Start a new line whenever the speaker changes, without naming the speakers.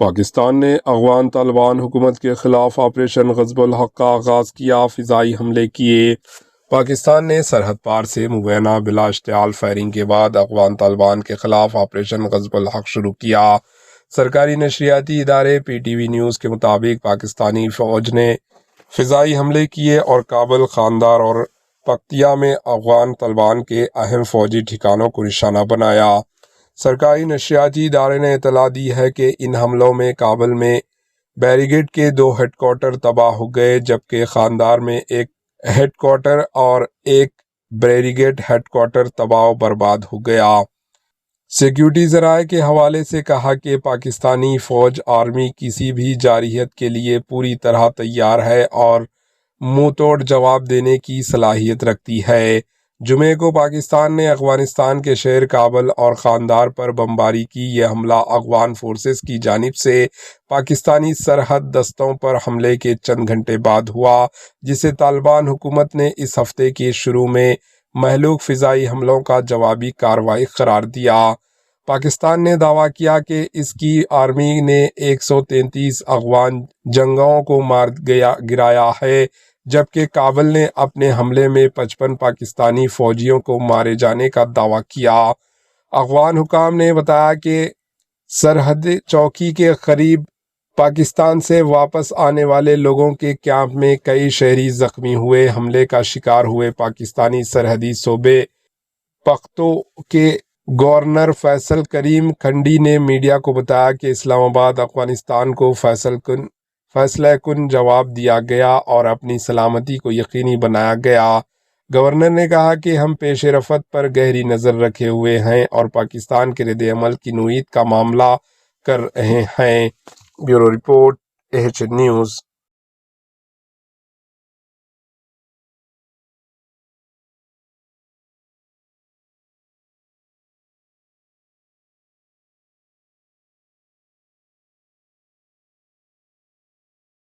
پاکستان نے افغان طالبان حکومت کے خلاف آپریشن غضب الحق کا آغاز کیا، فضائی حملے کیے۔ پاکستان نے سرحد پار سے مبینہ بلا اشتعال فائرنگ کے بعد افغان طالبان کے خلاف آپریشن غضب الحق شروع کیا۔ سرکاری نشریاتی ادارے پی ٹی وی نیوز کے مطابق پاکستانی فوج نے فضائی حملے کیے اور کابل، خاندار اور پکتیا میں افغان طالبان کے اہم فوجی ٹھکانوں کو نشانہ بنایا۔ سرکاری نشریاتی ادارے نے اطلاع دی ہے کہ ان حملوں میں کابل میں بیریگیڈ کے 2 ہیڈ کوارٹر تباہ ہو گئے، جبکہ خاندار میں ایک ہیڈ کوارٹر اور ایک بریگیڈ ہیڈ کوارٹر تباہ و برباد ہو گیا۔ سیکیورٹی ذرائع کے حوالے سے کہا کہ پاکستانی فوج آرمی کسی بھی جارحیت کے لیے پوری طرح تیار ہے اور منہ توڑ جواب دینے کی صلاحیت رکھتی ہے۔ جمعے کو پاکستان نے افغانستان کے شہر کابل اور خاندار پر بمباری کی۔ یہ حملہ افغان فورسز کی جانب سے پاکستانی سرحد دستوں پر حملے کے چند گھنٹے بعد ہوا، جسے طالبان حکومت نے اس ہفتے کے شروع میں مہلوک فضائی حملوں کا جوابی کارروائی قرار دیا۔ پاکستان نے دعویٰ کیا کہ اس کی آرمی نے 133 افغان جنگجوؤں کو مار گرایا ہے، جبکہ کابل نے اپنے حملے میں 55 پاکستانی فوجیوں کو مارے جانے کا دعویٰ کیا۔ افغان حکام نے بتایا کہ سرحد چوکی کے قریب پاکستان سے واپس آنے والے لوگوں کے کیمپ میں کئی شہری زخمی ہوئے۔ حملے کا شکار ہوئے پاکستانی سرحدی صوبے پختو کے گورنر فیصل کریم کھنڈی نے میڈیا کو بتایا کہ اسلام آباد افغانستان کو فیصلہ کن جواب دیا گیا اور اپنی سلامتی کو یقینی بنایا گیا۔ گورنر نے کہا کہ ہم پیش رفت پر گہری نظر رکھے ہوئے ہیں اور پاکستان کے رد عمل کی نوعیت کا معاملہ کر رہے ہیں۔ Bureau report AHN news.